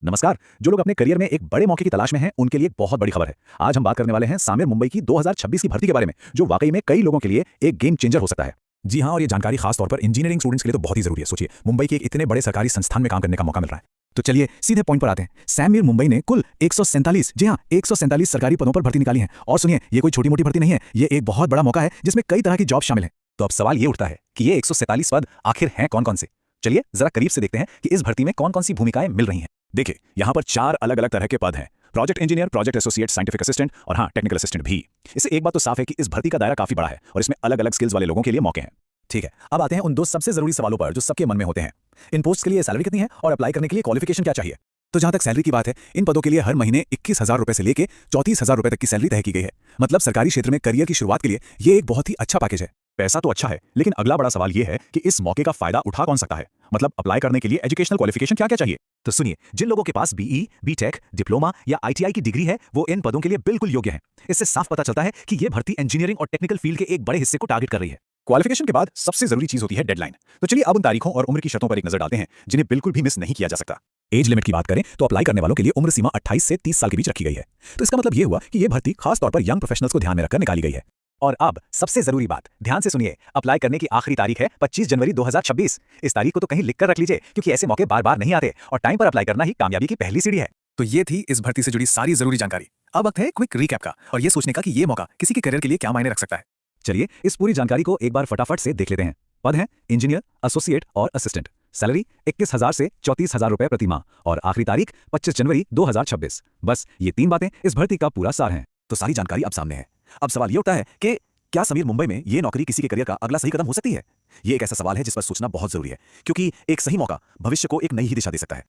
नमस्कार। जो लोग अपने करियर में एक बड़े मौके की तलाश में हैं, उनके लिए एक बहुत बड़ी खबर है। आज हम बात करने वाले हैं सामिर मुंबई की 2026 की भर्ती के बारे में, जो वाकई में कई लोगों के लिए एक गेम चेंजर हो सकता है। जी हाँ, और ये जानकारी खास तौर पर इंजीनियरिंग स्टूडेंट्स के लिए तो बहुत ही जरूरी है। सोचिए, मुंबई के एक इतने बड़े सरकारी संस्थान में काम करने का मौका मिल रहा है। तो चलिए सीधे पॉइंट पर आते हैं। सामिर मुंबई ने कुल 147, जी हाँ 147 सरकारी पदों पर भर्ती निकाली है। और सुनिए, ये कोई छोटी मोटी भर्ती नहीं है, ये एक बहुत बड़ा मौका है जिसमें कई तरह की जॉब शामिल है। तो अब सवाल ये उठता है कि ये 147 पद आखिर हैं कौन कौन से। चलिए जरा करीब से देखते हैं कि इस भर्ती में कौन कौन सी भूमिकाएं मिल रही हैं। देखिए, यहाँ पर 4 अलग अलग तरह के पद हैं: project engineer, project associate, scientific assistant और हाँ, टेक्निकल असिस्टेंट भी। इससे एक बात तो साफ है कि इस भर्ती का दायरा काफी बड़ा है और इसमें अलग अलग स्किल्स वाले लोगों के लिए मौके हैं। ठीक है, अब आते हैं उन 2 सबसे जरूरी सवालों पर जो सबके मन में होते हैं। इन पोस्ट के लिए सैलरी कितनी है और अप्लाई करने के लिए क्वालिफिकेशन क्या चाहिए। तो जहां तक सैलरी की बात है, इन पदों के लिए हर महीने 21,000 रुपए से लेकर 34,000 रुपए तक की सैलरी तय की गई है। मतलब सरकारी क्षेत्र में करियर की शुरुआत के लिए ये एक बहुत ही अच्छा पैकेज है। पैसा तो अच्छा है, लेकिन अगला बड़ा सवाल ये है कि इस मौके का फायदा उठा कौन सकता है। मतलब अप्लाई करने के लिए एजुकेशनल क्वालिफिकेशन क्या क्या चाहिए। तो सुनिए, जिन लोगों के पास बीई, बीटेक, डिप्लोमा या आईटीआई की डिग्री है, वो इन पदों के लिए बिल्कुल योग्य हैं। इससे साफ पता चलता है कि ये भर्ती इंजीनियरिंग और टेक्निकल फील्ड के एक बड़े हिस्से को टारगेट कर रही है। क्वालिफिकेशन के बाद सबसे जरूरी चीज होती है डेडलाइन। तो चलिए अब उन तारीखों और उम्र की शर्तों पर एक नजर डालते हैं जिन्हें बिल्कुल भी मिस नहीं किया जा सकता। एज लिमिट की बात करें तो अप्लाई करने वालों के लिए उम्र सीमा 28 से 30 साल के बीच रखी गई है। तो इसका मतलब ये हुआ कि ये भर्ती खास तौर पर यंग प्रोफेशनल्स को ध्यान में रखकर निकाली गई है। और अब सबसे जरूरी बात, ध्यान से सुनिए, अप्लाई करने की आखिरी तारीख है 25 जनवरी 2026। इस तारीख को तो कहीं लिखकर रख लीजिए, क्योंकि ऐसे मौके बार बार नहीं आते और टाइम पर अप्लाई करना ही कामयाबी की पहली सीढ़ी है। तो ये थी इस भर्ती से जुड़ी सारी जरूरी जानकारी। अब वक्त है क्विक रिकैप का और ये सोचने का कि ये मौका किसी के करियर के लिए क्या मायने रख सकता है। चलिए इस पूरी जानकारी को एक बार फटाफट से देख लेते हैं। पद हैं इंजीनियर, एसोसिएट और असिस्टेंट। सैलरी 21,000 से 34,000 रुपए प्रति माह और आखिरी तारीख 25 जनवरी 2026। बस ये 3 बातें इस भर्ती का पूरा सार हैं। तो सारी जानकारी अब सामने है। अब सवाल ये उठता है कि क्या समीर मुंबई में ये नौकरी किसी के करियर का अगला सही कदम हो सकती है। ये एक ऐसा सवाल है जिस पर सोचना बहुत जरूरी है, क्योंकि एक सही मौका भविष्य को एक नई ही दिशा दे सकता है।